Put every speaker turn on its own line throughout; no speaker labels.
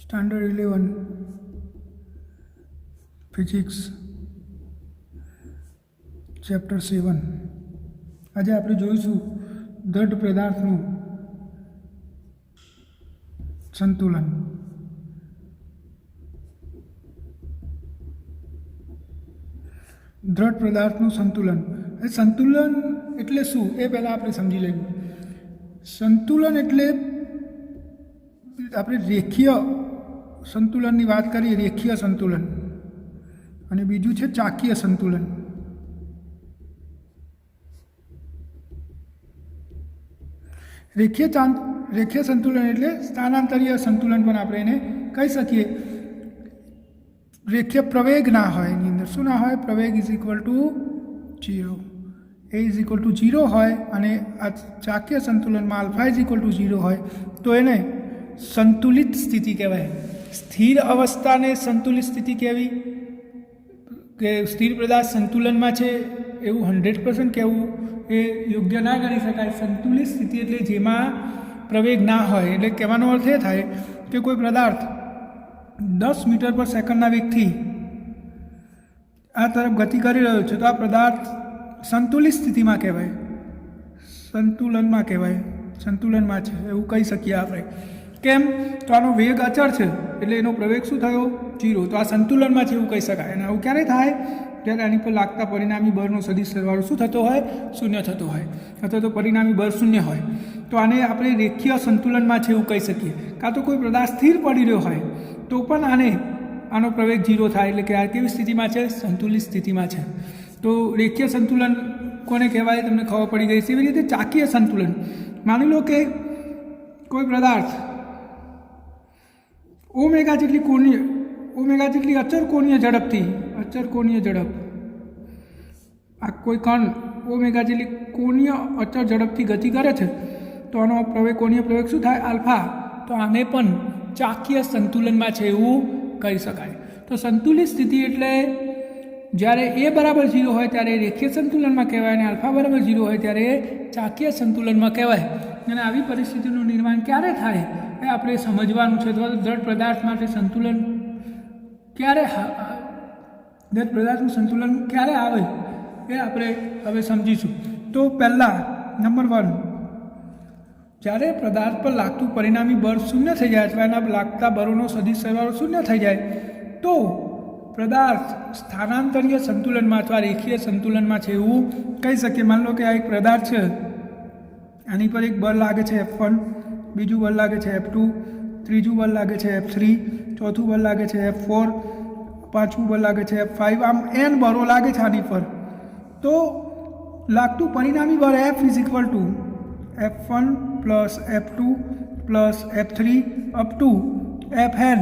Standard 11 physics chapter 7 આજે આપણે જોઈશું દ્રઢ પદાર્થનું સંતુલન। દ્રઢ પદાર્થનું સંતુલન એ સંતુલન એટલે શું એ પહેલાં આપણે સમજી લઈએ। સંતુલન એટલે આપણે રેખીય સંતુલનની વાત કરીએ, રેખીય સંતુલન, અને બીજું છે ચાકીય સંતુલન। રેખીય સંતુલન એટલે સ્થાનાંતરીય સંતુલન પણ આપણે એને કહી શકીએ। રેખીય પ્રવેગ ના હોય, એની અંદર શું ના હોય? પ્રવેગ is equal to 0, A is equal to 0 હોય, અને આ ચાકીય સંતુલનમાં આલ્ફા ઇઝ ઇક્વલ ટુ 0 હોય તો એને સંતુલિત સ્થિતિ કહેવાય। સ્થિર અવસ્થાને સંતુલિત સ્થિતિ કહેવી કે સ્થિર પદાર્થ સંતુલનમાં છે એવું 100% કહેવું એ યોગ્ય ના ગણી શકાય। સંતુલિત સ્થિતિ એટલે જેમાં પ્રવેગ ના હોય, એટલે કહેવાનો અર્થ એ થાય કે કોઈ પદાર્થ 10 મીટર પર સેકન્ડના વેગથી આ તરફ ગતિ કરી રહ્યો છે તો આ પદાર્થ સંતુલિત સ્થિતિમાં કહેવાય, સંતુલનમાં કહેવાય, સંતુલનમાં છે એવું કહી શકીએ આપણે। કેમ? તો આનો વેગ અચળ છે એટલે એનો પ્રવેગ શું થયો? 0, તો આ સંતુલનમાં છે એવું કહી શકાય। અને આવું ક્યારે થાય? જ્યારે આની પર લાગતા પરિણામી બળનો સદિશ સરવાળો શું થતો હોય? 0 થતો હોય, અથવા તો પરિણામી બળ 0 હોય, તો આને આપણે રેખીય સંતુલનમાં છે એવું કહી શકીએ। કાં તો કોઈ પદાર્થ સ્થિર પડી રહ્યો હોય તો પણ આનો પ્રવેગ 0 થાય, એટલે કે આ કેવી સ્થિતિમાં છે? સંતુલિત સ્થિતિમાં છે। તો રેખીય સંતુલન કોને કહેવાય તમને ખબર પડી ગઈ છે। એવી રીતે ચાકીય સંતુલન, માની લો કે કોઈ પદાર્થ ઓમેગા જેટલી અચળ કોણીય ઝડપ આ કોઈ કણ ઓમેગા જેટલી કોણીય અચળ ઝડપથી ગતિ કરે છે તો આનો કોણીય પ્રવેગ શું થાય? આલ્ફા। તો આને પણ ચાકીય સંતુલનમાં છે એવું કહી શકાય। તો સંતુલિત સ્થિતિ એટલે જ્યારે એ બરાબર 0 હોય ત્યારે રેખીય સંતુલનમાં કહેવાય, અને આલ્ફા બરાબર 0 હોય ત્યારે ચાકીય સંતુલનમાં કહેવાય। અને આવી પરિસ્થિતિનું નિર્માણ ક્યારે થાય એ આપણે સમજવાનું છે। અથવા તો દ્રઢ પદાર્થ માટે સંતુલન દ્રઢ પદાર્થનું સંતુલન ક્યારે આવે એ આપણે હવે સમજીશું। તો પહેલાં નંબર 1, જ્યારે પદાર્થ પર લાગતું પરિણામી બળ 0 થઈ જાય અથવા એના લાગતા બળોનો સદિશ સરવાળો 0 થઈ જાય તો પદાર્થ સ્થાનાંતરીય સંતુલનમાં અથવા રેખીય સંતુલનમાં છે એવું કહી શકીએ। માની લો કે આ એક પદાર્થ છે, આની પર એક બળ લાગે છે F1, બીજું બળ લાગે છે F2, ત્રીજું બળ લાગે છે F3, ચોથું બળ લાગે છે F4, પાંચમું બળ લાગે છે F5, આમ n બળો લાગે છે આની પર। તો લાગતું પરિણામી બળ F is equal two F1 plus F2 plus F3 up to Fn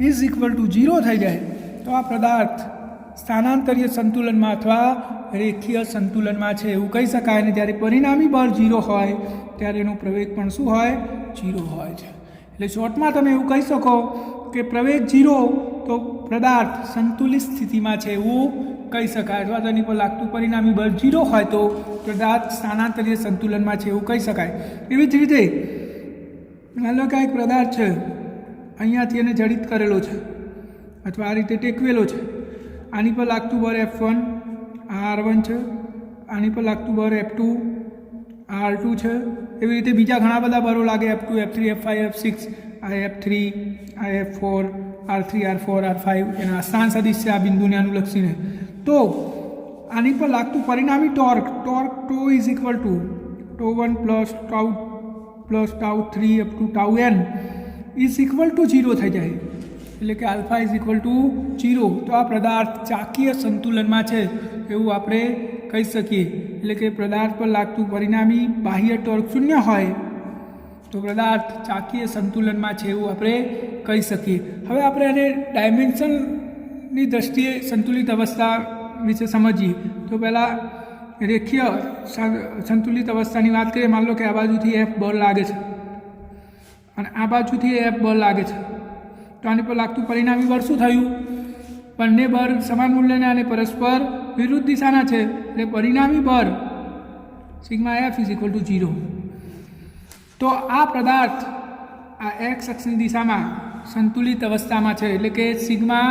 is equal to 0 થઈ જાય તો આ પદાર્થ સ્થાનાંતરીય સંતુલનમાં અથવા રેખીય સંતુલનમાં છે એવું કહી શકાય। અને જ્યારે પરિણામી બળ 0 હોય ત્યારે એનો પ્રવેગ પણ શું હોય? 0 હોય છે। એટલે શોર્ટમાં તમે એવું કહી શકો કે પ્રવેગ 0 તો પદાર્થ સંતુલિત સ્થિતિમાં છે એવું કહી શકાય, અથવા તેની પર લાગતું પરિણામી બળ 0 હોય તો પદાર્થ સ્થાનાંતરીય સંતુલનમાં છે એવું કહી શકાય। એવી જ રીતે માની લો કે એક પદાર્થ છે, અહીંયાથી એને જડિત કરેલો છે અથવા આ રીતે ટેકવેલો છે, આની પર લાગતું બળ F1 R1 છે, આની પર લાગતું બળ F2 R2 છે, એવી રીતે બીજા ઘણા બધા બળો લાગે F2 F3 F5 F6, આ F3 આ F4 R3 R4 R5 એના સ્થાન સદિશ છે આ બિંદુને અનુલક્ષીને। તો આની પર લાગતું પરિણામી torque tau is equal to τ1 plus τ3 up to τn is equal to 0 થઈ જાય, એટલે કે આલ્ફા ઇઝ ઇક્વલ ટુ 0। તો આ પદાર્થ ચાકીય સંતુલનમાં છે એવું આપણે કહી શકીએ। એટલે કે પદાર્થ પર લાગતું પરિણામી બાહ્ય ટોર્ક 0 હોય તો પદાર્થ ચાકીય સંતુલનમાં છે એવું આપણે કહી શકીએ। હવે આપણે આને ડાયમેન્શનની દ્રષ્ટિએ સંતુલિત અવસ્થા વિશે સમજીએ તો પહેલાં રેખીય સંતુલિત અવસ્થાની વાત કરીએ। માની લો કે આ બાજુથી F બળ લાગે છે અને આ બાજુથી F બળ લાગે છે, તો આની પર લાગતું પરિણામી બળ શું થયું? બંને બળ સમાન મૂલ્યના અને પરસ્પર વિરુદ્ધ દિશાના છે, એટલે પરિણામી બળ sigma F is equal to 0। તો આ પદાર્થ આ એક્સ અક્ષની દિશામાં સંતુલિત અવસ્થામાં છે એટલે કે sigma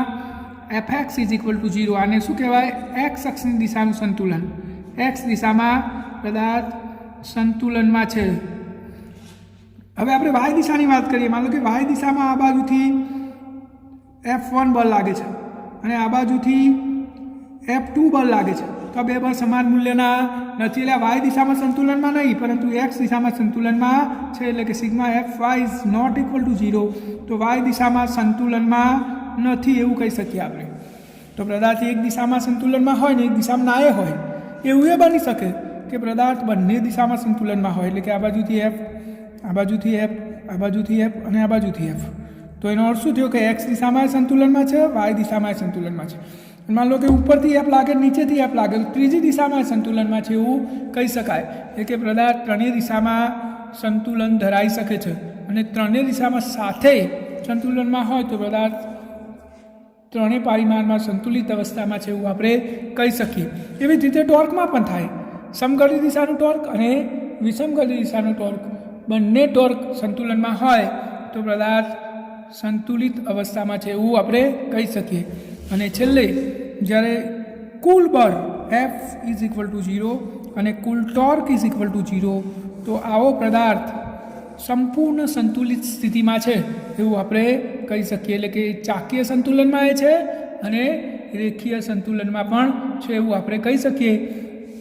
FX is equal to 0. આને શું કહેવાય? એક્સ અક્ષની દિશાનું સંતુલન. એક્સ દિશામાં પદાર્થ સંતુલનમાં છે. હવે આપણે વાય દિશાની વાત કરીએ. માનો કે વાય દિશામાં આ બાજુથી F1 બળ લાગે છે અને આ બાજુથી F2 બળ લાગે છે. તો આ બે બળ સમાન મૂલ્યના નથી એટલે વાય દિશામાં સંતુલનમાં નહીં પરંતુ એક્સ દિશામાં સંતુલનમાં છે એટલે કે sigma F Y is not equal to 0. તો વાય દિશામાં સંતુલનમાં નથી એવું કહી શકીએ આપણે. તો પદાર્થ એક દિશામાં સંતુલનમાં હોય ને એક દિશામાં ના હોય એવું એ બની શકે કે પદાર્થ બંને દિશામાં સંતુલનમાં હોય એટલે કે આ બાજુથી એફ, આ બાજુથી એફ, આ બાજુથી એફ અને આ બાજુથી એફ. તો એનો અર્થ શું થયો કે એક્સ દિશામાં સંતુલનમાં છે, વાય દિશામાં સંતુલનમાં છે. માન લો કે ઉપરથી એફ લાગે, નીચેથી એફ લાગે, ત્રીજી દિશામાં સંતુલનમાં છે એવું કહી શકાય. એટલે કે પદાર્થ ત્રણેય દિશામાં સંતુલન ધરાવી શકે છે અને ત્રણેય દિશામાં સાથે સંતુલનમાં હોય તો પદાર્થ ત્રણેય પરિમાણમાં સંતુલિત અવસ્થામાં છે એવું આપણે કહી શકીએ. એવી જ રીતે ટોર્કમાં પણ થાય. સમઘડી દિશાનું ટોર્ક અને વિષમઘડી દિશાનું ટોર્ક બંને ટોર્ક સંતુલનમાં હોય તો પદાર્થ સંતુલિત અવસ્થામાં છે એવું આપણે કહી શકીએ. અને છેલ્લે જ્યારે કુલ બળ એફ ઇઝ ઇક્વલ ટુ 0 અને કુલ ટોર્ક ઇઝ ઇક્વલ ટુ 0 તો આવો પદાર્થ સંપૂર્ણ સંતુલિત સ્થિતિમાં છે એવું આપણે કહી શકીએ. એટલે કે ચાકીય સંતુલનમાં એ છે અને રેખીય સંતુલનમાં પણ છે એવું આપણે કહી શકીએ.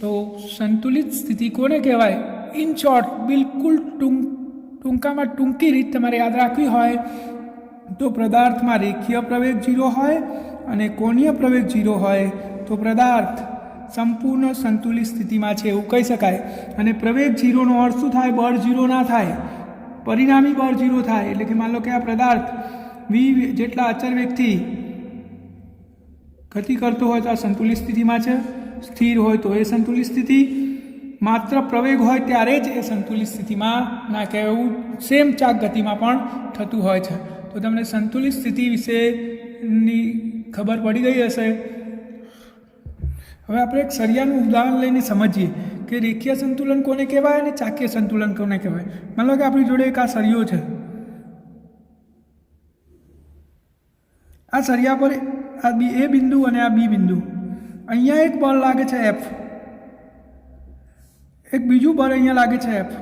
તો સંતુલિત સ્થિતિ કોને કહેવાય? ઇન શોર્ટ, બિલકુલ ટૂંકામાં ટૂંકી રીત તમારે યાદ રાખવી હોય તો પદાર્થમાં રેખીય પ્રવેગ 0 હોય અને કોણીય પ્રવેગ 0 હોય તો પદાર્થ સંપૂર્ણ સંતુલિત સ્થિતિમાં છે એવું કહી શકાય. અને પ્રવેગ 0નો અર્થ શું થાય? બળ 0 ના થાય, પરિણામી બળ 0 થાય. એટલે કે માન લો કે આ પદાર્થ v જેટલા અચળ વેગથી ગતિ કરતો હોય તો આ સંતુલિત સ્થિતિમાં છે. સ્થિર હોય તો એ સંતુલિત સ્થિતિ, માત્ર પ્રવેગ હોય ત્યારે જ એ સંતુલિત સ્થિતિમાં ના કહેવાય. એવું સેમ ચાક ગતિમાં પણ થતું હોય છે. તો તમને સંતુલિત સ્થિતિ વિશેની ખબર પડી ગઈ હશે. હવે આપણે એક સળિયાનું ઉદાહરણ લઈને સમજીએ કે રેખીય સંતુલન કોને કહેવાય અને ચાકીય સંતુલન કોને કહેવાય. માની લો કે આપણી જોડે એક આ સળિયો છે. આ સળિયા પર આ એ બિંદુ અને આ બી બિંદુ, અહીંયા એક બળ લાગે છે એફ, એક બીજું બળ અહીંયા લાગે છે એફ.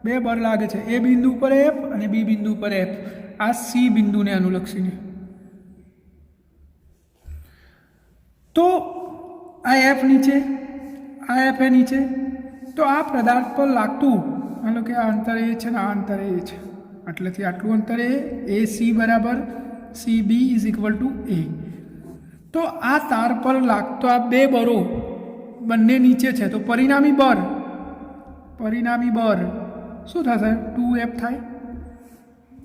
બે બળ લાગે છે, એ બિંદુ પર એફ અને બી બિંદુ પર એફ. આ સી બિંદુને અનુલક્ષીને તો આ એફ નીચે, આ એફ એ નીચે. તો આ પદાર્થ પર લાગતું, માનો કે આ અંતર એ છે ને આ અંતર એ છે, આટલેથી આટલું અંતર એ સી બરાબર C B is equal to A. તો આ તાર પર લાગતો આ બે બળો બંને નીચે છે તો પરિણામી બળ શું થશે? 2F થાય.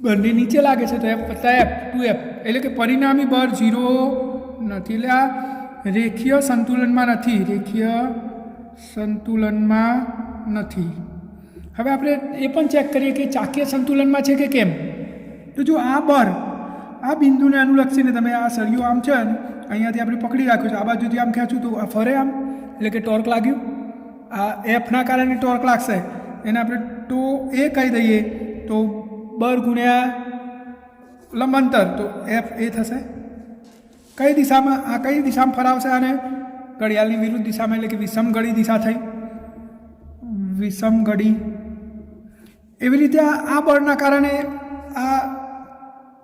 બંને નીચે લાગે છે તો F વત્તા F 2F એટલે કે પરિણામી બળ 0 નથી. એટલે આ રેખીય સંતુલનમાં નથી. હવે આપણે એ પણ ચેક કરીએ કે ચાકીય સંતુલનમાં છે કે કેમ. તો જો આ બળ આ બિંદુને અનુલક્ષીને તમે આ સળિયો આમ છે અહીંયાથી આપણે પકડી રાખ્યું છે, આ બાજુથી આમ ખેંચું તો આ ફરે આમ એટલે કે ટોર્ક લાગ્યું. આ એફના કારણે ટોર્ક લાગશે એને આપણે તો એ કહી દઈએ તો બળ ગુણ્યા લંબાંતર તો એફ એ થશે. કઈ દિશામાં? આ કઈ દિશામાં ફરાવશે આને? ઘડિયાળની વિરુદ્ધ દિશામાં એટલે કે વિષમઘડી દિશા થઈ, વિષમઘડી. એવી રીતે આ બળના કારણે આ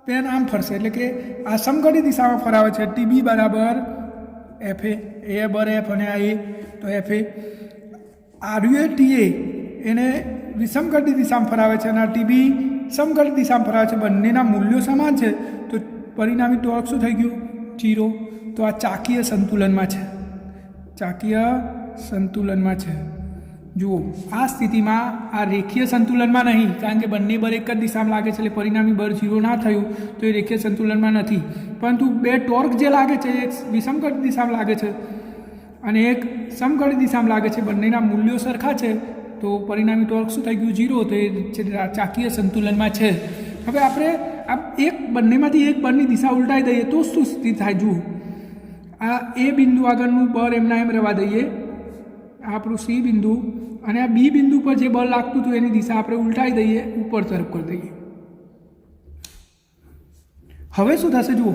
પેન આમ ફરશે એટલે કે આ સમઘડી દિશામાં ફરાવે છે. ટીબી બરાબર એફ એ બરાબર એફ અને આ એ તો એફ એ. આરયુએ ટીએ એને વિષમઘડી દિશામાં ફરાવે છે અને આ ટીબી સમઘડી દિશામાં ફરાવે છે. બંનેના મૂલ્યો સમાન છે તો પરિણામી ટોર્ક શું થઈ ગયું? 0. તો આ ચાકીય સંતુલનમાં છે. જુઓ, આ સ્થિતિમાં આ રેખીય સંતુલનમાં નહીં, કારણ કે બંને બળ એક જ દિશામાં લાગે છે એટલે પરિણામી બળ 0 ના થયું તો એ રેખીય સંતુલનમાં નથી. પરંતુ બે ટોર્ક જે લાગે છે એક વિષમઘડી દિશામાં લાગે છે અને એક સમઘડી દિશામાં લાગે છે. બંનેના મૂલ્યો સરખા છે તો પરિણામી ટોર્ક શું થઈ ગયું? 0. તો એ ચાકીય સંતુલનમાં છે. હવે આપણે આ બંનેમાંથી એક બળની દિશા ઉલટાઈ દઈએ તો શું સ્થિતિ થાય? જુઓ, આ એ બિંદુ આગળનું બળ એમના એમ રહેવા દઈએ, આપણું સી બિંદુ, અને આ બી બિંદુ પર જે બળ લાગતું હતું એની દિશા આપણે ઉલટાઈ દઈએ, ઉપર તરફ કરી દઈએ. હવે શું થશે જુઓ,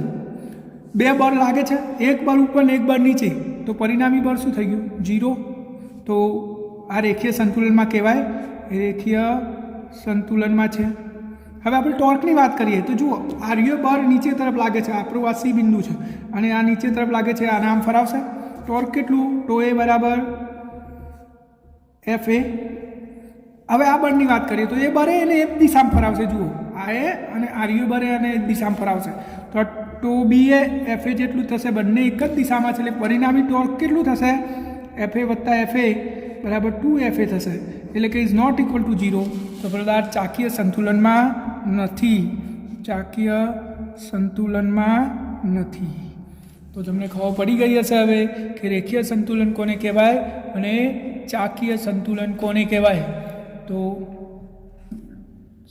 બે બળ લાગે છે, એક બળ ઉપર ને એક બળ નીચે, તો પરિણામી બળ શું થઈ ગયું? 0. તો આ રેખીય સંતુલનમાં કહેવાય, રેખીય સંતુલનમાં છે. હવે આપણે ટોર્કની વાત કરીએ તો જુઓ, આર્ય બળ નીચે તરફ લાગે છે, આપણું આ સી બિંદુ છે અને આ નીચે તરફ લાગે છે, આને આમ ફરાવશે. ટોર્ક કેટલું? ટો એ બરાબર એફ એ. હવે આ બળની વાત કરીએ તો એ બળે એને એક દિશામાં ફરાવશે. જુઓ, આ એ અને આર્ય બળે અને એક દિશામાં ફરાવશે, તો ટો બી એ એફ એ જેટલું થશે. બંને એક જ દિશામાં છે એટલે પરિણામી ટોર્ક કેટલું થશે? એફ એ વત્તા એફ એ બરાબર 2 FA થશે. એટલે કે ઇઝ નોટ ઇક્વલ ટુ 0. તો પદાર્થ ચાકીય સંતુલનમાં નથી, ચાકીય સંતુલનમાં નથી. તો તમને ખબર પડી ગઈ હશે હવે કે રેખીય સંતુલન કોને કહેવાય અને ચાકીય સંતુલન કોને કહેવાય. તો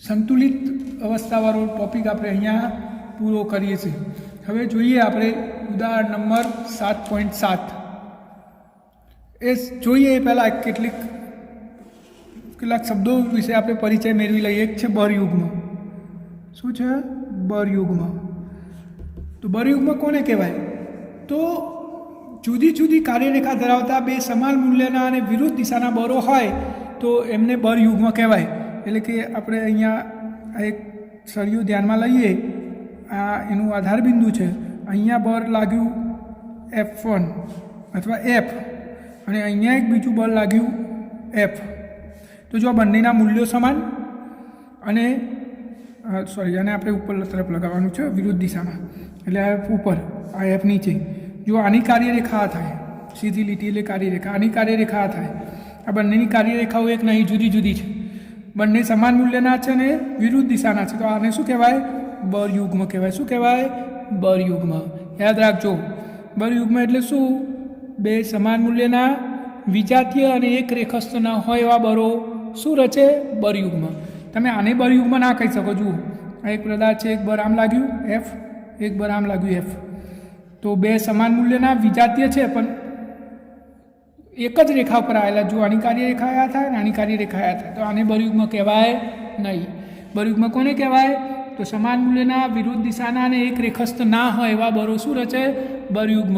સંતુલિત અવસ્થાવાળો ટોપિક આપણે અહીંયા પૂરો કરીએ છીએ. હવે જોઈએ આપણે ઉદાહરણ નંબર 7.7. એ જોઈએ એ પહેલાં કેટલાક શબ્દો વિશે આપણે પરિચય મેળવી લઈએ. એક છે બરયુગ્મ. શું છે? બરયુગ્મ. તો બરયુગ્મ કોને કહેવાય? તો જુદી જુદી કાર્યરેખા ધરાવતા બે સમાન મૂલ્યના અને વિરુદ્ધ દિશાના બળો હોય તો એમને બરયુગ્મ કહેવાય. એટલે કે આપણે અહીંયા આ એક સળિયું ધ્યાનમાં લઈએ, આ એનું આધાર બિંદુ છે, અહીંયા બળ લાગ્યું F1 અથવા F અને અહીંયા એક બીજું બળ લાગ્યું F. તો જો બંનેના મૂલ્યો સમાન અને આને આપણે ઉપર તરફ લગાવવાનું છે વિરુદ્ધ દિશામાં, એટલે આ F ઉપર, આ F નીચે. જો આની કાર્યરેખા થાય, સીધી લીટી એટલે કાર્યરેખા, આની કાર્યરેખા થાય, આ બંનેની કાર્યરેખાઓ એક નહીં, જુદી જુદી છે, બંને સમાન મૂલ્યના છે અને વિરુદ્ધ દિશાના છે, તો આને શું કહેવાય? બરયુગ્મ કહેવાય. શું કહેવાય? બરયુગ્મ. યાદ રાખજો, બરયુગ્મ એટલે શું? બે સમાન મૂલ્યના વિજાતીય અને એક રેખસ્થ ન હોય એવા બળો શું રચે? બરયુગ્મ. તમે આને બરયુગ્મ ના કહી શકો. જુઓ, આ એક પદાર્થ છે, એક બળ આમ લાગ્યું F, એક બળ આમ લાગ્યું F. તો બે સમાન મૂલ્યના વિજાતીય છે પણ એક જ રેખા પર આવેલા. જો આની કાર્યરેખા આ થાય અને આની કાર્યરેખા આ થાય, તો આને બરયુગ્મ કહેવાય નહીં. બરયુગ્મ કોને કહેવાય? તો સમાન મૂલ્યના વિરુદ્ધ દિશાના અને એક રેખસ્થ ના હોય એવા બળો શું રચે? બરયુગ્મ.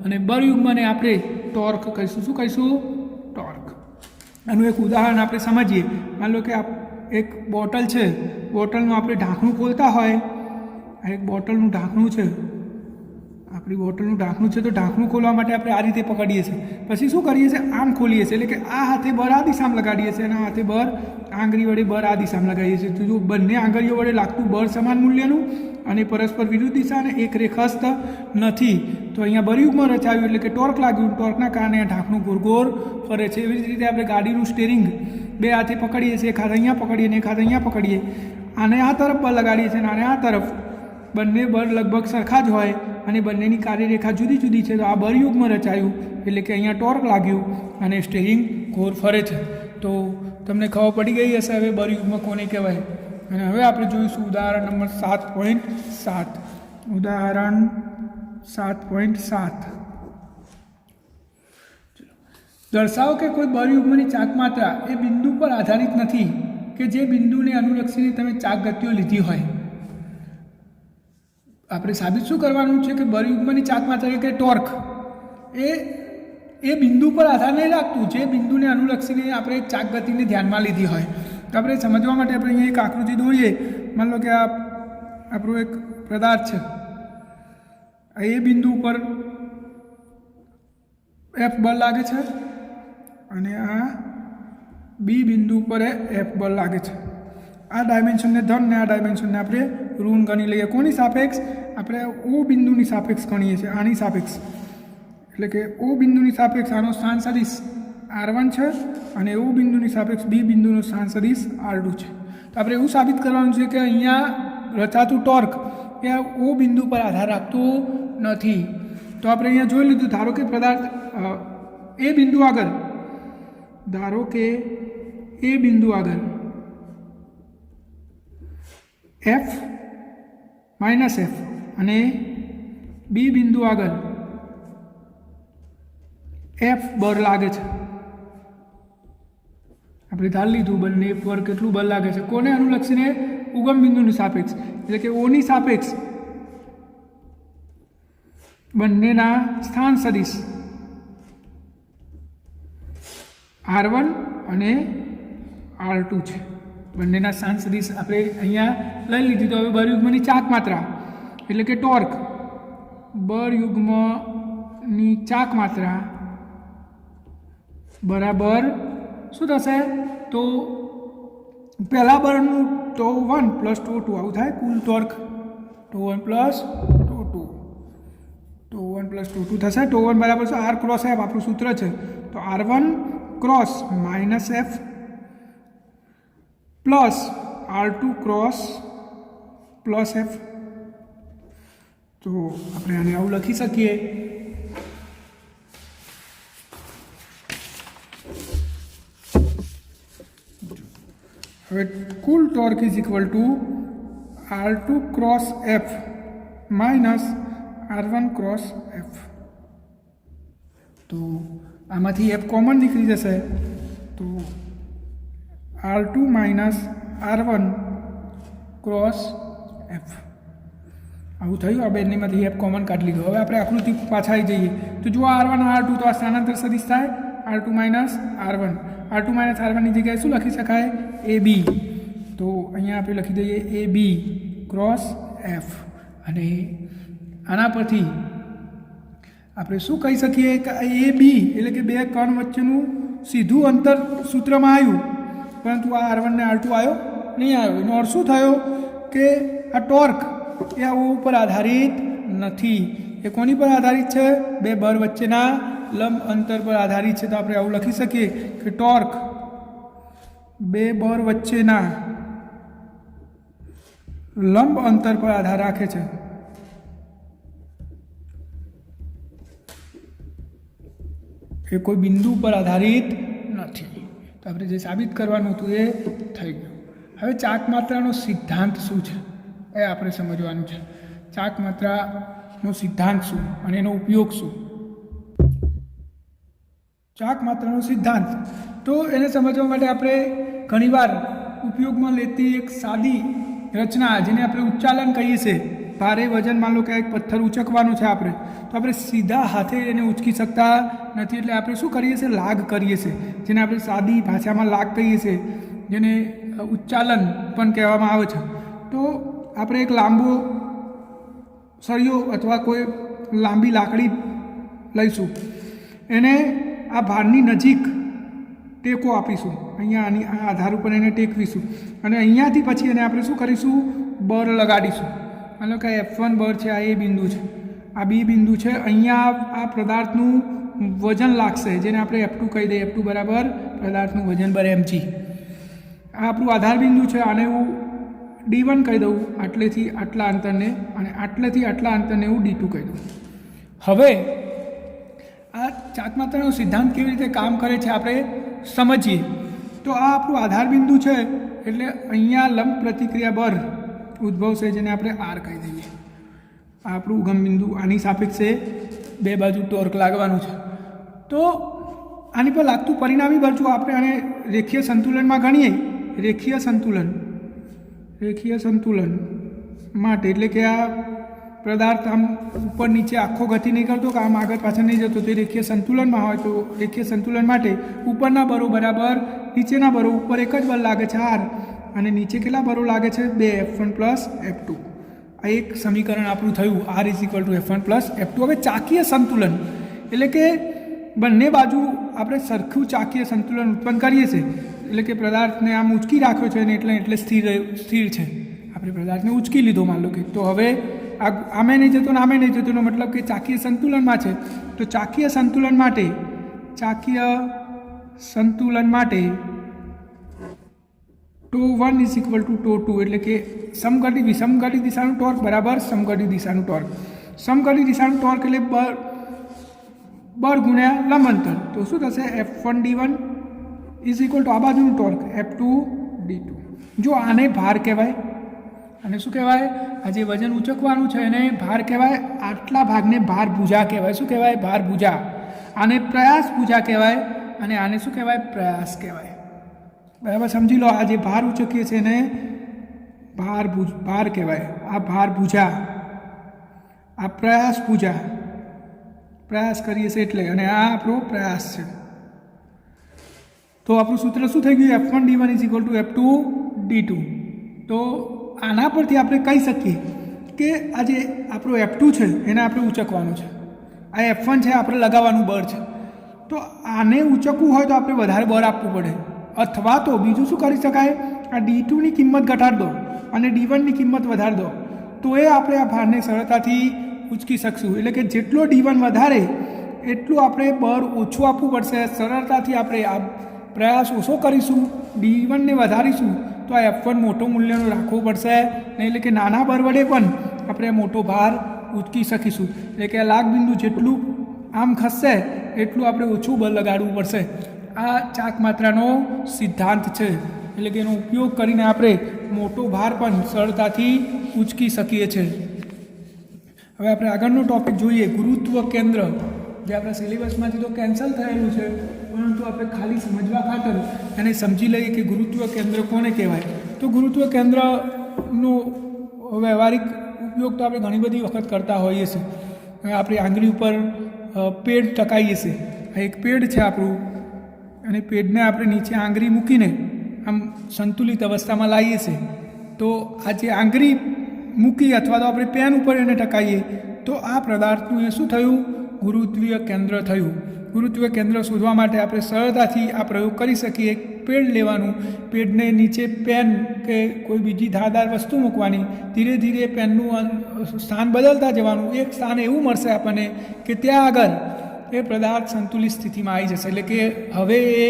અને બરયુગ્મને આપણે ટોર્ક કહીશું. શું કહીશું? ટોર્ક. આનું એક ઉદાહરણ આપણે સમજીએ. માન લો કે એક બોટલ છે, બોટલનું આપણે ઢાંકણું ખોલતા હોય, આ એક બોટલનું ઢાંકણું છે, આપણી બોટલનું ઢાંકણું છે, તો ઢાંકણું ખોલવા માટે આપણે આ રીતે પકડીએ છીએ, પછી શું કરીએ છીએ? આમ ખોલીએ છીએ. એટલે કે આ હાથે બર આ દિશામાં લગાડીએ છીએ અને આ હાથે બર આંગળી વડે બર આ દિશામાં લગાડીએ છીએ. તો જો બંને આંગળીઓ વડે લાગતું બળ સમાન મૂલ્યનું અને પરસ્પર વિરુદ્ધ દિશા અને એક રેખસ્થ નથી, તો અહીંયા બરયુગ્મ રચાયું એટલે કે ટોર્ક લાગ્યું. ટોર્કના કારણે આ ઢાંકણું ગોળ ફરે છે. એવી જ રીતે આપણે ગાડીનું સ્ટેરિંગ બે હાથે પકડીએ છીએ, એક હાથ અહીંયા પકડીએ અને એક હાથ અહીંયા પકડીએ, આને આ તરફ બળ લગાડીએ છીએ અને આને આ તરફ. બંને બળ લગભગ સરખા જ હોય અને બંનેની કાર્યરેખા જુદી જુદી છે, તો આ બરયુગ્મ રચાયું એટલે કે અહીંયા ટોર્ક લાગ્યું અને સ્ટેરિંગ ગોળ ફરે છે. તો તમને ખબર પડી ગઈ હશે હવે બરયુગ્મ કોને કહેવાય. અને હવે આપણે જોઈશું ઉદાહરણ નંબર 7.7. ઉદાહરણ 7.7. દર્શાવો કે કોઈ બરયુગ્મની ચાક માત્રા એ બિંદુ પર આધારિત નથી કે જે બિંદુને અનુલક્ષીને તમે ચાક ગતિઓ લીધી હોય. આપણે સાબિત શું કરવાનું છે કે બરયુગ્મની ચાક માત્રા કે ટોર્ક એ બિંદુ પર આધાર નહીં રાખતું, જે બિંદુને અનુલક્ષીને આપણે ચાક ગતિને ધ્યાનમાં લીધી હોય. તો આપણે સમજવા માટે આપણે અહીંયા એક આકૃતિ દોરીએ. માન લો કે આ આપણો એક પદાર્થ છે, એ બિંદુ ઉપર F બળ લાગે છે અને આ બી બિંદુ ઉપર F બળ લાગે છે. આ ડાયમેન્શનને ધન ને આ ડાયમેન્શનને આપણે ઋણ ગણી લઈએ. કોની સાપેક્ષ? આપણે O બિંદુની સાપેક્ષ ગણીએ છીએ, આની સાપેક્ષ. એટલે કે O બિંદુની સાપેક્ષ આનો સ્થાન સદિશ R1 છે અને O બિંદુની સાપેક્ષ બી બિંદુનો સ્થાન સદિશ R2 છે. તો આપણે એવું સાબિત કરવાનું છે કે અહીંયા રચાતું ટોર્ક એ O બિંદુ પર આધાર રાખતું નથી. તો આપણે અહીંયા જોઈ લીધું. ધારો કે પદાર્થ એ બિંદુ આગળ, ધારો કે એ બિંદુ આગળ F માઇનસ F અને બી બિંદુ આગળ F બળ લાગે છે. આપણે ધાર લીધું બંને પર કેટલું બળ લાગે છે. કોને અનુલક્ષીને? ઉગમ બિંદુની સાપેક્ષ. એટલે કે ઓની સાપેક્ષ બંનેના સ્થાન સદિશ R1 અને R2 છે. બંનેના સ્થાન સદિશ આપણે અહીંયા લઈ લીધી. તો હવે બળયુગ્મની ચાક માત્રા એટલે કે ટોર્ક, બળયુગ્મની ચાક માત્રા બરાબર શું થશે? તો પહેલા બળનું τ1 પ્લસ τ2 આવું થાય. કુલ ટોર્ક τ1 પ્લસ τ2 થશે. τ1 બરાબર છે R ક્રોસ F, આપણું સૂત્ર છે. તો R1 cross minus F plus R2 cross plus F. તો આપણે આને આવું લખી શકીએ. હવે કુલ torque is equal to R2 cross F minus R1 cross F. તો આમાંથી F કોમન નીકળી જશે. તો R2 minus R1 cross F આવું થયું. આ બંનેમાંથી F કોમન કાઢી લીધું. હવે આપણે આકૃતિ પાછા આવી જઈએ. તો જો R1 R2 તો આ સ્થાનાંતર સદિશ થાય. R2 minus R1, R2 minus R1ની જગ્યાએ શું લખી શકાય? AB. તો અહીંયા આપણે લખી દઈએ AB ક્રોસ F. અને આના પરથી આપણે શું કહી શકીએ કે AB એટલે કે બે કણ વચ્ચેનું સીધું અંતર સૂત્રમાં આવ્યું, પરંતુ આ R1 ને R2 આવ્યો નહીં આવ્યો. એનો અર્થ શું થયો કે આ ટોર્ક એ આ ઉપર આધારિત નથી. એ કોની પર આધારિત છે? બે બળ વચ્ચેના લંબ અંતર પર આધારિત છે. તો આપણે આવું લખી શકીએ કે ટોર્ક બે બળ વચ્ચેના લંબ અંતર પર આધાર રાખે છે. એ કોઈ બિંદુ પર આધારિત નથી. તો આપણે જે સાબિત કરવાનું હતું એ થઈ ગયું. હવે ચાક માત્રાનો સિદ્ધાંત શું છે એ આપણે સમજવાનું છે. ચાક માત્રાનો સિદ્ધાંત શું અને એનો ઉપયોગ શું? ચાક માત્રાનો સિદ્ધાંત તો એને સમજવા માટે આપણે ઘણીવાર ઉપયોગમાં લેતી એક સાદી રચના જેને આપણે ઉચ્ચાલન કહીએ છીએ. ભારે વજન માન લો કે એક પથ્થર ઉચકવાનું છે આપણે, તો આપણે સીધા હાથે એને ઉચકી શકતા નથી. એટલે આપણે શું કરીએ છીએ? લાગ કરીએ છીએ, જેને આપણે સાદી ભાષામાં લાગ કહીએ છીએ, જેને ઉચ્ચાલન પણ કહેવામાં આવે છે. તો આપણે એક લાંબો સળિયો અથવા કોઈ લાંબી લાકડી લઈશું, એને આ ભારની નજીક ટેકો આપીશું. અહીંયા આની આ આધાર ઉપર એને ટેકવીશું અને અહીંયાથી પછી એને આપણે શું કરીશું? બળ લગાડીશું. માનો કે F1 બળ છે, આ એ બિંદુ છે, આ બી બિંદુ છે. અહીંયા આ પદાર્થનું વજન લાગશે, જેને આપણે F2 કહી દઈએ. F2 બરાબર પદાર્થનું વજન બર mg. આ આપણું આધાર બિંદુ છે. આને હું D1 કહી દઉં, આટલેથી આટલા અંતરને, અને આટલેથી આટલા અંતરને હું D2 કહી દઉં. હવે આ ચાક માત્રાનો સિદ્ધાંત કેવી રીતે કામ કરે છે આપણે સમજીએ. તો આ આપણું આધાર બિંદુ છે, એટલે અહીંયા લંબ પ્રતિક્રિયા બળ ઉદ્ભવશે, જેને આપણે R કહી દઈએ. આ આપણું ઉગમ બિંદુ, આની સાપેક્ષે બે બાજુ ટોર્ક લાગવાનું છે. તો આની પર લાગતું પરિણામી બળ જો આપણે આને રેખીય સંતુલનમાં ગણીએ, રેખીય સંતુલન માટે, એટલે કે આ પદાર્થ આમ ઉપર નીચે આખો ગતિ નહીં કરતો કે આમ આગળ પાછળ નહીં જતો, તે રેખીય સંતુલનમાં હોય. તો રેખીય સંતુલન માટે ઉપરના બળો બરાબર નીચેના બળો. ઉપર એક જ બળ લાગે છે R, અને નીચે કેટલા બળો લાગે છે? 2 F1 પ્લસ F2. આ એક સમીકરણ આપણું થયું, R is equal two F1 plus F2. હવે ચાકીય સંતુલન એટલે કે બંને બાજુ આપણે સરખું ચાકીય સંતુલન ઉત્પન્ન કરીએ છીએ. એટલે કે પદાર્થને આમ ઉચકી રાખ્યો છે અને એટલે સ્થિર છે. આપણે પદાર્થને ઉચકી લીધો માન લો કે, તો હવે આમે નહીં જતો ને આમે નહીં જતો, એનો મતલબ કે ચાકીય સંતુલનમાં છે. તો ચાકીય સંતુલન માટે τ1 ઇઝ ઇક્વલ ટુ τ2, એટલે કે વિસમઘટી દિશાનું ટોર્ક બરાબર સમઘટી દિશાનું ટોર્ક. સમઘટી દિશાનું ટોર્ક એટલે બળ ગુણ્યા લંબ અંતર. તો શું થશે? F1 D1 is equal two આ બાજુનું ટોર્ક F2 D2. જો આને ભાર કહેવાય, અને શું કહેવાય? આ જે વજન ઉચકવાનું છે એને ભાર કહેવાય. આટલા ભાગને ભાર ભુજા કહેવાય. શું કહેવાય? ભાર ભુજા. આને પ્રયાસ ભુજા કહેવાય, અને આને શું કહેવાય? પ્રયાસ કહેવાય. બરાબર સમજી લો. આ જે ભાર ઉચકીએ છીએ એને ભાર કહેવાય. આ ભાર ભુજા, આ પ્રયાસ ભુજા, પ્રયાસ કરીએ છીએ એટલે, અને આ આપણો પ્રયાસ છે. તો આપણું સૂત્ર શું થઈ ગયું? F1D1 = F2D2. તો આના પરથી આપણે કહી શકીએ કે આ જે આપણો F2 છે એને આપણે ઉંચકવાનું છે, આ F1 છે આપણે લગાવવાનું બળ છે. તો આને ઉંચકવું હોય તો આપણે વધારે બળ આપવું પડે, અથવા તો બીજું શું કરી શકાય? આ D2ની કિંમત ઘટાડી દો અને D1ની કિંમત વધારી દો, તો એ આપણે આ ભારને સરળતાથી ઉંચકી શકશું. એટલે કે જેટલો D1 વધારે એટલું આપણે બળ ઓછું આપવું પડશે. સરળતાથી આપણે આ પ્રયાસ ઓછો કરીશું, D1ને વધારીશું, તો આ F1 મોટો મૂલ્યનો રાખવો પડશે નહીં. એટલે કે નાના બળ વડે પણ આપણે મોટો ભાર ઉંચકી શકીશું. એટલે કે આ લાગ બિંદુ જેટલું આમ ખસશે એટલું આપણે ઓછું બળ લગાડવું પડશે. આ ચાક માત્રાનો સિદ્ધાંત છે. એટલે કે એનો ઉપયોગ કરીને આપણે મોટો ભાર પણ સરળતાથી ઉંચકી શકીએ છીએ. હવે આપણે આગળનો ટૉપિક જોઈએ, ગુરુત્વ કેન્દ્ર, જે આપણા સિલેબસમાંથી તો કેન્સલ થયેલું છે, પરંતુ આપણે ખાલી સમજવા ખાતર એને સમજી લઈએ કે ગુરુત્વ કેન્દ્ર કોને કહેવાય. તો ગુરુત્વ કેન્દ્રનો વ્યવહારિક ઉપયોગ તો આપણે ઘણી બધી વખત કરતા હોઈએ છીએ. આપણી આંગળી ઉપર પેડ ટકાઈએ છીએ. આ એક પેડ છે આપણું, અને પેડને આપણે નીચે આંગળી મૂકીને આમ સંતુલિત અવસ્થામાં લાવીએ છીએ. તો આ જે આંગળી મૂકી અથવા તો આપણે પેન ઉપર એને ટકાઈએ તો આ પદાર્થનું એ શું થયું? ગુરુત્વીય કેન્દ્ર થયું. ગુરુત્વીય કેન્દ્ર શોધવા માટે આપણે સરળતાથી આ પ્રયોગ કરી શકીએ. પેડ લેવાનું, પેડને નીચે પેન કે કોઈ બીજી ધારદાર વસ્તુ મૂકવાની, ધીરે ધીરે પેનનું સ્થાન બદલતા જવાનું. એક સ્થાન એવું મળશે આપણને કે ત્યાં આગળ એ પદાર્થ સંતુલિત સ્થિતિમાં આવી જશે. એટલે કે હવે એ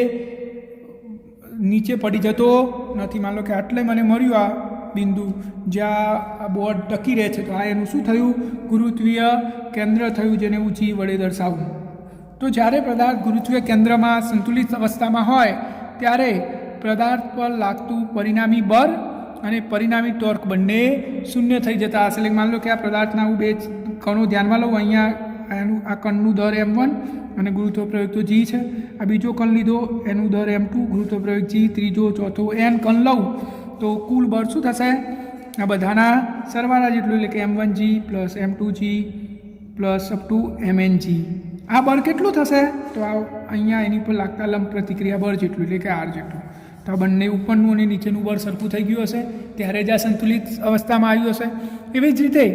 નીચે પડી જતો નથી. માન લો કે આટલે મને મળ્યું આ બિંદુ જ્યાં આ બોર્ડ ટકી રહે છે, તો આ એનું શું થયું? ગુરુત્વીય કેન્દ્ર થયું, જેને હું G વડે દર્શાવું. તો જ્યારે પદાર્થ ગુરુત્વીય કેન્દ્રમાં સંતુલિત અવસ્થામાં હોય ત્યારે પદાર્થ પર લાગતું પરિણામી બળ અને પરિણામી ટોર્ક બંને શૂન્ય થઈ જતા હશે. એટલે માન લો કે આ પદાર્થના હું બે કણો ધ્યાનમાં લઉં. અહીંયા એનું આ કણનું દર M1 અને ગુરુત્વ પ્રયોગ તો G છે. આ બીજો કણ લીધો, એનું દર M2, ગુરુત્વ પ્રયોગ G. ત્રીજો, ચોથો N કણ લઉં તો કુલ બળ શું થશે? આ બધાના સરવાળા જેટલું, એટલે કે M1G plus M2G plus up to MNG. આ બળ કેટલું થશે? તો આ અહીંયા એની પર લાગતા લંબ પ્રતિક્રિયા બળ જેટલું, એટલે કે R જેટલું. તો આ બંને ઉપરનું અને નીચેનું બળ સરખું થઈ ગયું હશે, ત્યારે જ આ સંતુલિત અવસ્થામાં આવ્યું હશે. એવી જ રીતે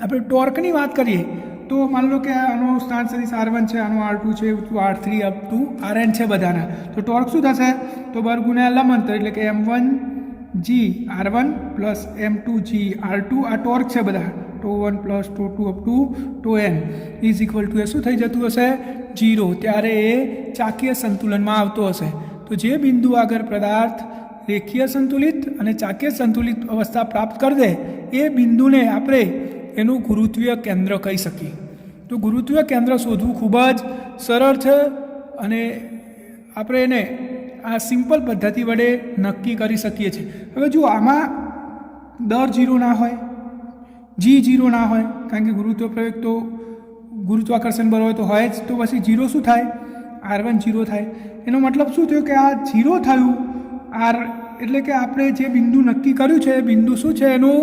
આપણે ટોર્કની વાત કરીએ તો માની લો કે આનો સ્થાન સદિશ R1 છે, આનો R2 છે, R3 અપ ટુ Rn છે બધાના. તો ટોર્ક શું થશે? તો બળ ગુણ્યા લંબ અંતર, એટલે કે M1G R1 plus M2G R2. આ ટોર્ક છે બધા, τ1 plus τ2 up to τn is equal to એ શું થઈ જતું હશે? 0. ત્યારે એ ચાકીય સંતુલનમાં આવતો હશે. તો જે બિંદુ આગળ પદાર્થ રેખીય સંતુલિત અને ચાકીય સંતુલિત અવસ્થા પ્રાપ્ત કરી દે એ બિંદુને આપણે એનું ગુરુત્વીય કેન્દ્ર કહી શકીએ. તો ગુરુત્વીય કેન્દ્ર શોધવું ખૂબ જ સરળ છે, અને આપણે એને આ સિમ્પલ પદ્ધતિ વડે નક્કી કરી શકીએ છીએ. હવે જો આમાં દર 0 ના હોય, G 0 ના હોય, કારણ કે ગુરુત્વ પ્રયોગ તો ગુરુત્વાકર્ષણ બળ હોય તો હોય જ, તો પછી 0 શું થાય? R1 0 થાય. એનો મતલબ શું થયો કે આ 0 થયું R, એટલે કે આપણે જે બિંદુ નક્કી કર્યું છે એ બિંદુ શું છે? એનું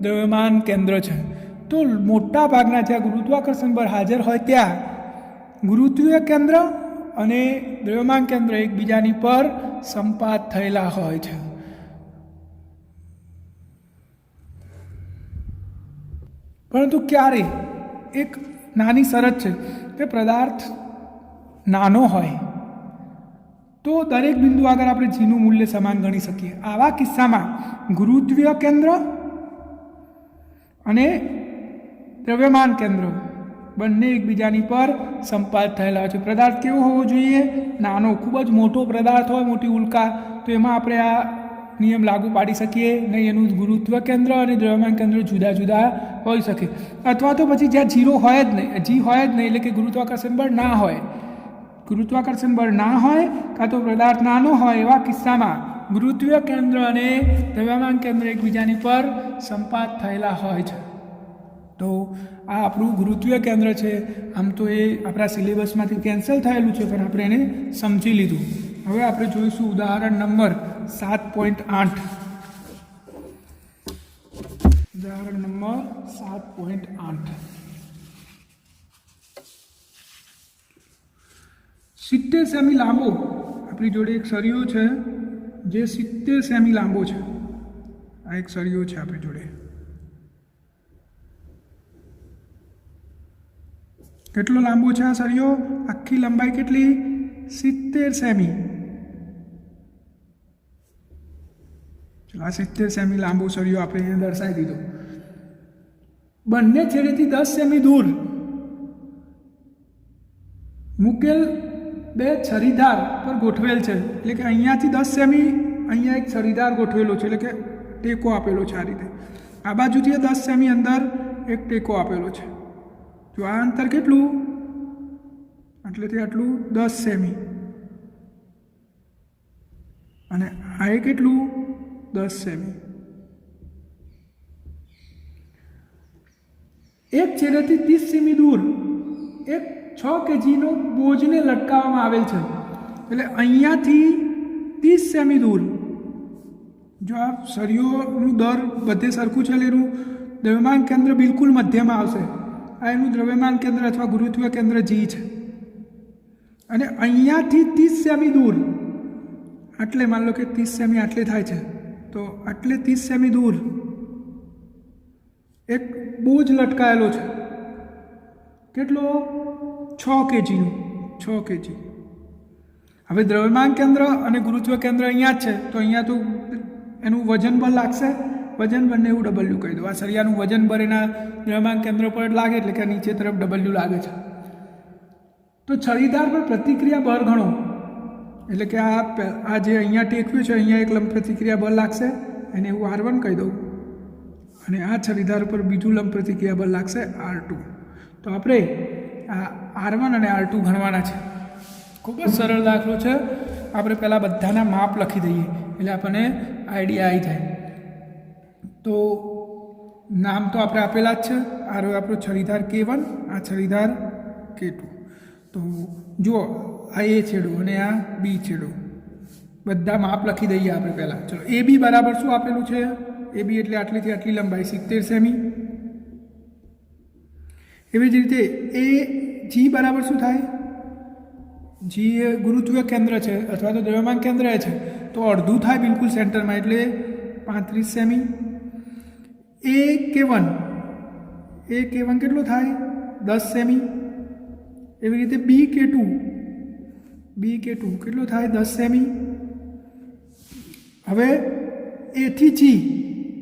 દ્રવ્યમાન કેન્દ્ર છે. તો મોટા ભાગના જ્યાં ગુરુત્વાકર્ષણ બળ હાજર હોય ત્યાં ગુરુત્વીય કેન્દ્ર અને દ્રવ્યમાન કેન્દ્ર એકબીજાની પર સંપાત થયેલા હોય છે. પરંતુ ક્યારે એક નાની શરત છે કે પદાર્થ નાનો હોય તો દરેક બિંદુ આગળ આપણે જીનું મૂલ્ય સમાન ગણી શકીએ. આવા કિસ્સામાં ગુરુત્વીય કેન્દ્ર અને દ્રવ્યમાન કેન્દ્ર બંને એકબીજાની પર સંપાત થયેલા હોય છે. પદાર્થ કેવો હોવો જોઈએ? નાનો. ખૂબ જ મોટો પદાર્થ હોય, મોટી ઉલ્કા, તો એમાં આપણે આ નિયમ લાગુ પાડી શકીએ નહીં. એનું ગુરુત્વ કેન્દ્ર અને દ્રવ્યમાન કેન્દ્ર જુદા જુદા હોઈ શકે. અથવા તો પછી જ્યાં 0 હોય જ નહીં, G હોય જ નહીં, એટલે કે ગુરુત્વાકર્ષણ બળ ના હોય, ગુરુત્વાકર્ષણ બળ ના હોય કાં તો પદાર્થ નાનો હોય, એવા કિસ્સામાં ગુરુત્વીય કેન્દ્ર અને દ્રવ્યમાન કેન્દ્ર એકબીજાની પર સંપાત થયેલા હોય છે. તો આ આપણું ગુરુત્વીય કેન્દ્ર છે. આમ તો એ આપણા સિલેબસમાંથી કેન્સલ થયેલું છે, પણ આપણે એને સમજી લીધું. હવે આપણે જોઈશું ઉદાહરણ નંબર 7.8. ઉદાહરણ નંબર 7.8. 70 સેમી લાંબો આપણી જોડે એક સળિયો છે જે 70 સેમી લાંબો છે. આ એક સળિયો છે આપણી જોડે. કેટલો લાંબો છે આ સળિયો? આખી લંબાઈ કેટલી? 70 સેમી. ચલો, આ 70 સેમી લાંબો સળિયો આપણે અહીંયા દર્શાવી દીધો. બંને છેડેથી 10 સેમી દૂર મૂકેલ બે છરીધાર પર ગોઠવેલ છે. એટલે કે અહીંયાથી 10 સેમી અહીંયા એક છરીધાર ગોઠવેલો છે, એટલે કે ટેકો આપેલો છે. આ રીતે આ બાજુથી 10 સેમી અંદર એક ટેકો આપેલો છે. જો આ અંતર કેટલું? એટલેથી આટલું 10 સેમી, અને આ એ કેટલું? 10 સેમી. એક છેડેથી 30 સેમી દૂર એક 6 kgનો બોજને લટકાવવામાં આવેલ છે. એટલે અહીંયાથી 30 સેમી દૂર, જો આ સળિયોનું દર બધે સરખું છે, એનું દ્રવ્યમાન કેન્દ્ર બિલકુલ મધ્યમાં આવશે. આ એનું દ્રવ્યમાન કેન્દ્ર અથવા ગુરુત્વીય કેન્દ્ર જી છે. અને અહીંયાથી 30 સેમી દૂર, આટલે માન લો કે 30 સેમી આટલે થાય છે, તો આટલે 30 સેમી દૂર એક બોજ લટકાયેલો છે. કેટલો? 6 kgનું. 6 kg. હવે દ્રવ્યમાન કેન્દ્ર અને ગુરુત્વ કેન્દ્ર અહીંયા જ છે, તો અહીંયા તો એનું વજન બળ લાગશે. વજન બળને એવું ડબલ્યુ કહી દો. આ સળિયાનું વજન બળ એના દ્રવ્યમાન કેન્દ્ર પર લાગે, એટલે કે નીચે તરફ ડબલ્યુ લાગે છે. તો છરીદાર પર પ્રતિક્રિયા બળ ગણો. એટલે કે આ જે અહીંયા ટેકવ્યું છે, અહીંયા એક લંબ પ્રતિક્રિયા બળ લાગશે, એને હું R1 કહી દઉં, અને આ છરીદાર પર બીજું લંબ પ્રતિક્રિયા બળ લાગશે R2. તો આપણે આ R1 અને R2 ગણવાના છે. ખૂબ જ સરળ દાખલો છે. આપણે પહેલાં બધાના માપ લખી દઈએ એટલે આપણને આઈડિયા આવી જાય. તો નામ તો આપણે આપેલા જ છે. આ રહ્યો આપણો છરીદાર K1, આ છરીદાર K2. તો જુઓ, આ A છેડો અને આ B છેડો, બધા માપ લખી દઈએ આપણે પહેલાં. ચલો, AB બરાબર શું આપેલું છે? AB એટલે આટલીથી આટલી લંબાઈ 70 સેમી. એવી જ રીતે AG બરાબર શું થાય? G એ ગુરુત્વીય કેન્દ્ર છે અથવા તો દ્રવ્યમાન કેન્દ્ર છે, તો અડધું થાય બિલકુલ સેન્ટરમાં, એટલે 35 સેમી. AK1 કેટલો થાય? 10 સેમી. એવી રીતે BK2 કેટલો થાય? 10 સેમી. હવે A થી G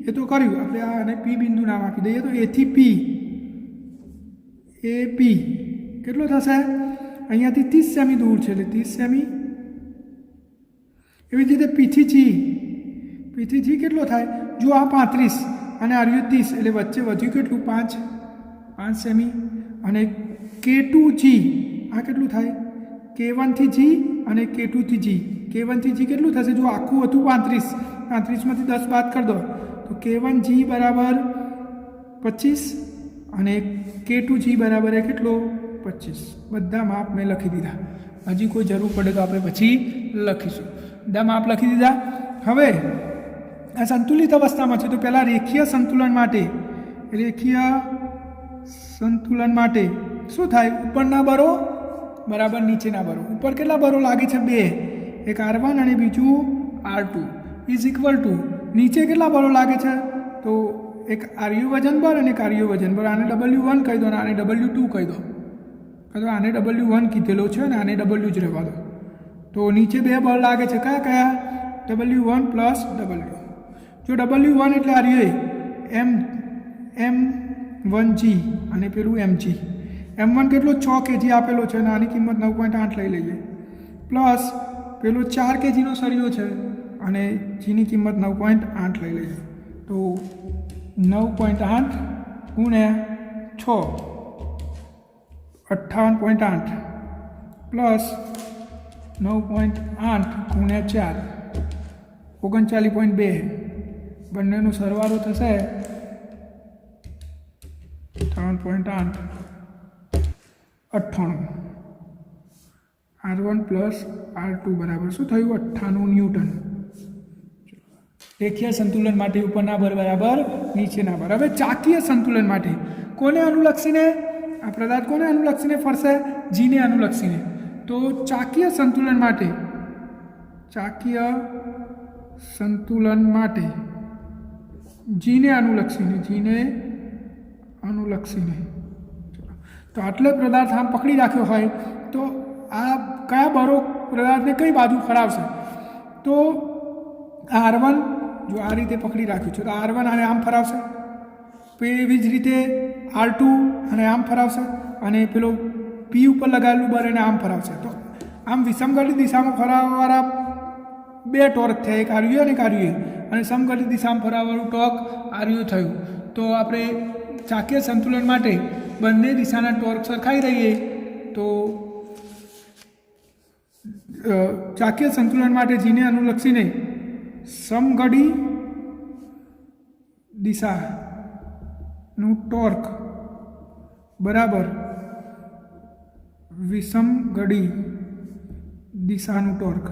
એ તો કર્યું આપણે, આને P બિંદુ નામ આપી દઈએ. તો A થી P, AP કેટલો થશે? અહીંયાથી 30 સેમી દૂર છે, એટલે 30 સેમી. એવી જ રીતે P થી G કેટલો થાય? જો આ 35 અને આ 30, એટલે વચ્ચે વધ્યું કેટલું? 5 સેમી. અને K2G આ કેટલું થાય? K1 થી G અને K2 થી G. K1 થી G કેટલું થશે? જો આખું હતું 35માંથી 10 બાદ કરી દો, તો K1G બરાબર 25 અને K2G બરાબર એ કેટલો? 25. બધા માપ મેં લખી દીધા. હજી કોઈ જરૂર પડે તો આપણે પછી લખીશું. બધા માપ લખી દીધા. હવે આ સંતુલિત અવસ્થામાં છે, તો પહેલાં રેખીય સંતુલન માટે શું થાય? ઉપરના બરો બરાબર નીચેના બરો. ઉપર કેટલા બરો લાગે છે? 2. એક R1 અને બીજું R2 ઇઝ ઇક્વલ ટુ નીચે કેટલા બરો લાગે છે? તો એક RU વજન બળ અને એક RU વજન બળ. આને W1 કહી દો અને આને W2 કહી દો. આને W1 કીધેલો છે અને આને W જ રહેવા દો. તો નીચે 2 બળ લાગે છે. કયા? W1 plus W. જો W1 એટલે RU M1G અને પેલું MG. M1 કેટલો? 6 kg આપેલો છે અને આની કિંમત 9.8 લઈ લઈએ. પ્લસ પેલો 4 kgનો સળિયો છે અને જીની કિંમત 9.8 લઈ લઈએ. તો 9.8 ગુણ્યા 6 58.8 પ્લસ 9.8 ગુણ્યા 4 39.2. બંનેનો સરવાળો થશે 3.8 98. R1 પ્લસ R2 બરાબર શું થયું? 98 ન્યૂટન. રેખીય સંતુલન માટે ઉપરના બળ બરાબર નીચેના બળ. હવે ચાકીય સંતુલન માટે કોને અનુલક્ષીને આ પદાર્થ કોને અનુલક્ષીને ફરશે? જીને અનુલક્ષીને. તો ચાકીય સંતુલન માટે જીને અનુલક્ષીને તો આટલો પદાર્થ આમ પકડી રાખ્યો હોય તો આ કયા બળો પદાર્થને કઈ બાજુ ફરાવશે? તો R1 જો આ રીતે પકડી રાખ્યું છે તો R1 આને આમ ફરાવશે, એવી જ રીતે R2 અને આમ ફરાવશે, અને પેલો P ઉપર લગાવેલું બળ એને આમ ફરાવશે. તો આમ વિષમગતિક દિશામાં ફરાવવાવાળા બે ટોર્ક થયા, એક RU અને એક RA, અને સમગતિક દિશામાં ફરાવવાળું ટોર્ક RU થયું. તો આપણે ચાકીય સંતુલન માટે બંને દિશાના ટોર્ક સરખાઈ રહીએ તો ચાકીય સંતુલન માટે જીને અનુલક્ષીને સમગડી દિશાનું ટોર્ક બરાબર વિષમગડી દિશાનું ટોર્ક.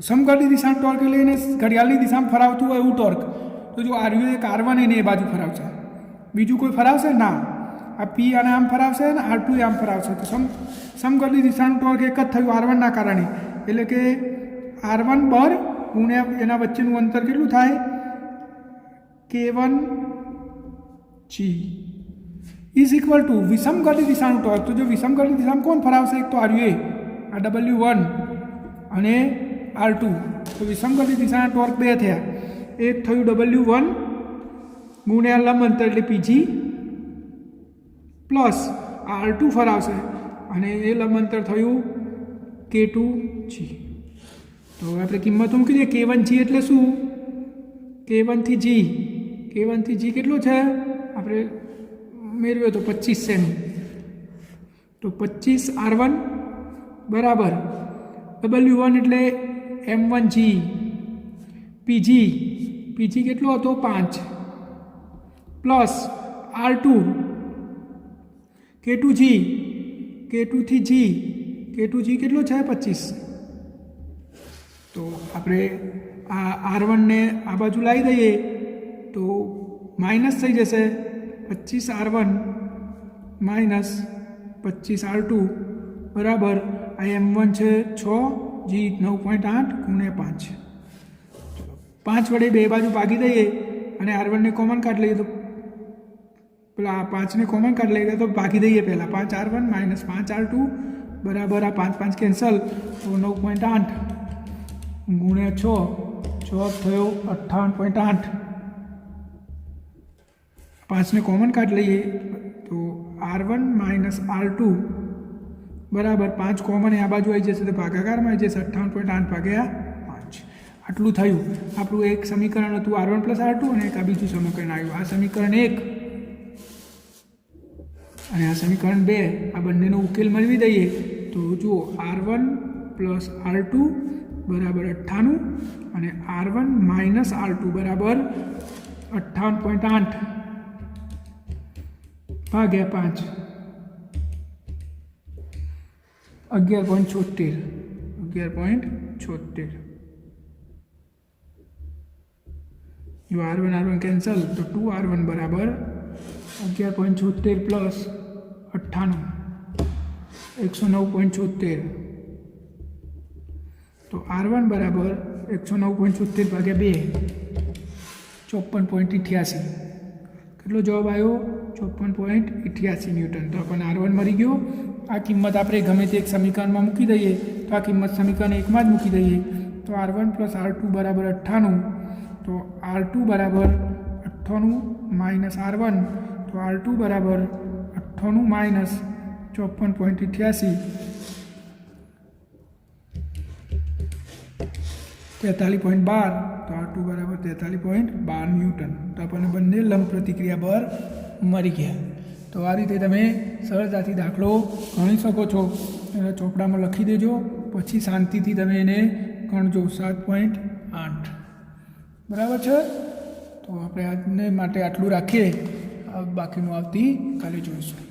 સમગડી દિશાનું ટોર્ક એટલે એને ઘડિયાળની દિશામાં ફરાવતું હોય એવું ટોર્ક. તો જો RU એક R1 એને એ બાજુ ફરાવશે, બીજું કોઈ ફરાવશે ના. આ P અને આમ ફરાવશે અને R2 આમ ફરાવશે. તો સમગતિ દિશાનું ટોર્ક એક જ થયું R1 ના કારણે, એટલે કે R1 બળ ગુણ્યા એના વચ્ચેનું અંતર કેટલું થાય? K1G ઇઝ ઇક્વલ ટુ વિષમગતિ દિશાનું ટોર્ક. તો જો વિષમગતિ દિશામાં કોણ ફરાવશે? એક તો RA, આ W1 અને R2. તો વિષમગતિ દિશાના ટોર્ક બે થયા, એક થયું W1 ગુણ્યા લંબ અંતર એટલે PG પ્લસ R2 ફરાવશે અને એ લંબ અંતર થયું K2G. તો આપણે કિંમતો મૂકી દઈએ. K1G એટલે શું? K1 થી G કેટલો છે આપણે મેળવ્યો તો 25 સેમી. તો 25 R1 બરાબર W1 એટલે M1G, PG કેટલો હતો? 5 પ્લસ R2 K2 થી G કેટલો છે? 25. તો આપણે આ R1 ને આ બાજુ લાવી દઈએ તો માઇનસ થઈ જશે. 25 R1 માઇનસ 25 R2 બરાબર આ M1 છે 6, G 9.8 ગુણ્યા 5. 5 વડે બે બાજુ ભાગી દઈએ અને R1 ને કોમન કાઢી લઈએ તો પેલા 5 ને કોમન કાઢી લઈએ તો ભાગી દઈએ પહેલાં. 5 R1 માઇનસ 5 R2 બરાબર આ 5 કેન્સલ તો 9.8 ગુણ્યા 6 થયો 58.8. 5 ને કોમન કાઢી લઈએ તો R1 માઇનસ R2 બરાબર 5 કોમન આ બાજુ આવી જશે તો ભાગાકારમાં આવી જશે 58.8 ભાગ્યા 5. આટલું થયું આપણું એક સમીકરણ હતું R1 પ્લસ R2 અને એક આ બીજું સમીકરણ આવ્યું. આ સમીકરણ 1 અને આ સમીકરણ 2 આ બંનેનો ઉકેલ મેળવી દઈએ તો જુઓ R1 પ્લસ R2 બરાબર 98 અને R1 માઇનસ R2 બરાબર 58.8 ભાગ્યા 5 11.76. જો R1 કેન્સલ તો 2R1 બરાબર 11.76 પ્લસ 98 109.76. તો R1 બરાબર 109.76 ભાગ્યા 2 54.88. કેટલો જવાબ આવ્યો? 54.88 ન્યૂટન. તો આપણને R1 મળી ગયો. આ કિંમત આપણે ગમે તે એક સમીકરણમાં મૂકી દઈએ તો આ કિંમત સમીકરણ 1 માં જ મૂકી દઈએ તો R1 પ્લસ R2 બરાબર 98. તો R2 બરાબર 98 માઇનસ R1 તો R2 બરાબર 98 માઇનસ 54.88 43.12. તો R2 બરાબર 43.12 ન્યૂટન. તો આપણને બંને લંબ પ્રતિક્રિયા બળ મળી ગયા. તો આ રીતે તમે સરળતાથી દાખલો ગણી શકો છો. ચોપડામાં લખી દેજો, પછી શાંતિથી તમે એને ગણજો. 7.8 બરાબર છે. તો આપણે આજને માટે આટલું રાખીએ, બાકીનું આવતી કાલે જોઈશું.